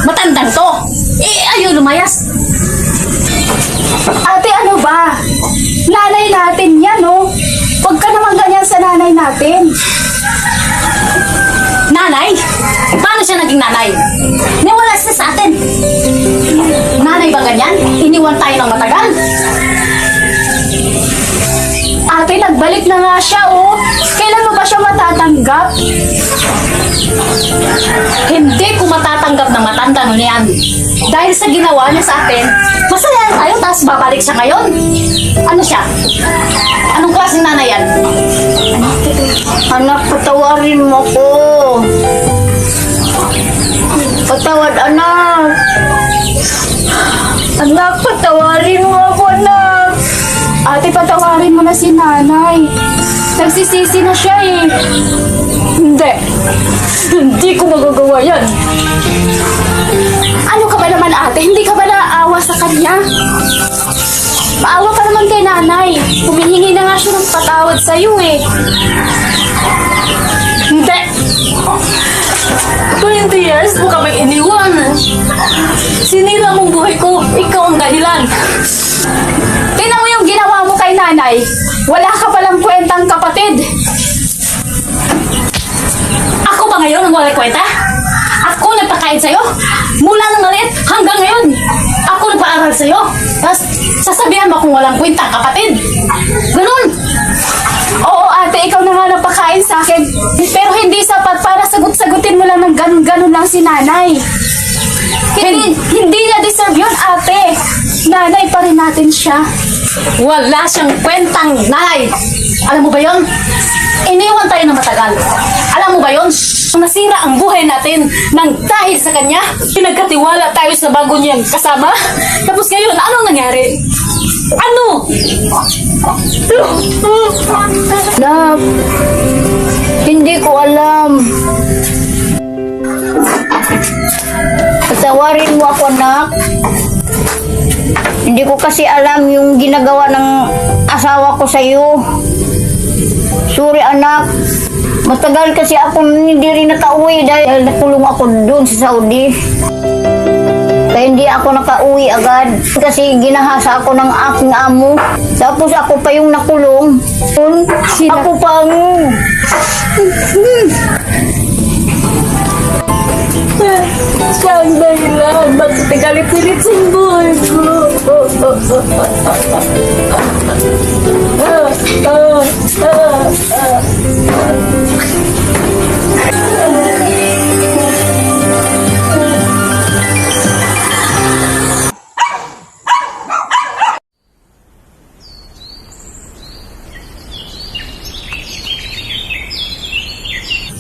Matandang to. Ayaw lumayas. Ate, ano ba? Nanay natin yan, oh. Huwag ka naman ganyan sa nanay natin. Nanay? Paano siya naging nanay? Niwala siya sa atin. Nanay ba ganyan? Iniwan tayo ng matagal? Ate, nagbalik na nga siya, oh. Kailan mo ba siya matatanggap? Hindi ko matatanggap ng matanda nun yan. Dahil sa ginawa niya sa atin, masaya tayo, tapos babalik siya ngayon. Ano siya? Anong klaseng nanay yan? Anak, patawarin mo ko. Patawad, anak. Anak, patawarin mo ako, anak. Ate, patawarin mo na si nanay. Nagsisisi na siya eh. Hindi. Hindi ko magagawa yan. Ano ka ba naman, ate? Hindi ka ba naaawa sa kanya? Maawa ka naman kay nanay. Humihingi na nga siya ng patawad sa'yo eh. Hindi. 20 years mo kami iniwan. Sinira mong buhay ko. Ikaw ang dahilan. Tingnan mo yung ginawa mo kay nanay. Wala ka palang kwentang kapatid. Ako ba ngayon ang walang kwenta? Ako nagpakain sa'yo? Mula nang maliit hanggang ngayon. Ako nagpaaral sa'yo. Tapos sasabihan mo kung walang kwenta kapatid. Ganun. Oo, ate, ikaw na nga napakain sa akin. Pero hindi sapat para sagot-sagutin mo lang ng ganun-ganun lang si nanay. Hindi niya deserve yun, ate. Nanay pa rin natin siya. Wala siyang kwentang nanay. Alam mo ba yon? Iniwan tayo ng matagal. Alam mo ba yon? Nasira ang buhay natin nang dahil sa kanya. Pinagkatiwala tayo sa bago niyang kasama. Tapos ngayon, anong nangyari? Ano? Nak, hindi ko alam. Patawarin mo ako, nak. Hindi ko kasi alam yung ginagawa ng asawa ko sa'yo. Sorry, anak. Matagal kasi ako hindi rin nakauwi dahil nakulong ako doon sa Saudi. Kaya hindi ako nakauwi agad kasi ginahasa ako ng aking amo. Tapos ako pa yung nakulong. Ako pang... Siya ang dahilan. Bakit nagalit-galit sa buhay ko?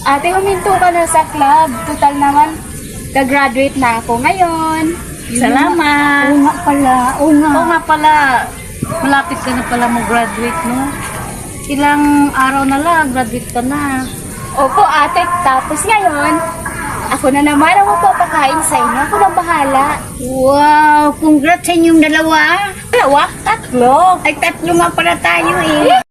Ate, huminto ka na sa club. Total naman, nag-graduate na ako ngayon. Salamat. Oo nga pala, oo nga. Oo nga pala. Malapit ka na pala mag-graduate, no? Ilang araw na lang, graduate ka na. Opo, ate. Tapos ngayon, ako na naman ang magpapakain sa inyo. Ako na bahala. Wow, congrats sa inyong dalawa. Dalawa? Tatlo. Ay, tatlo nga pala tayo eh.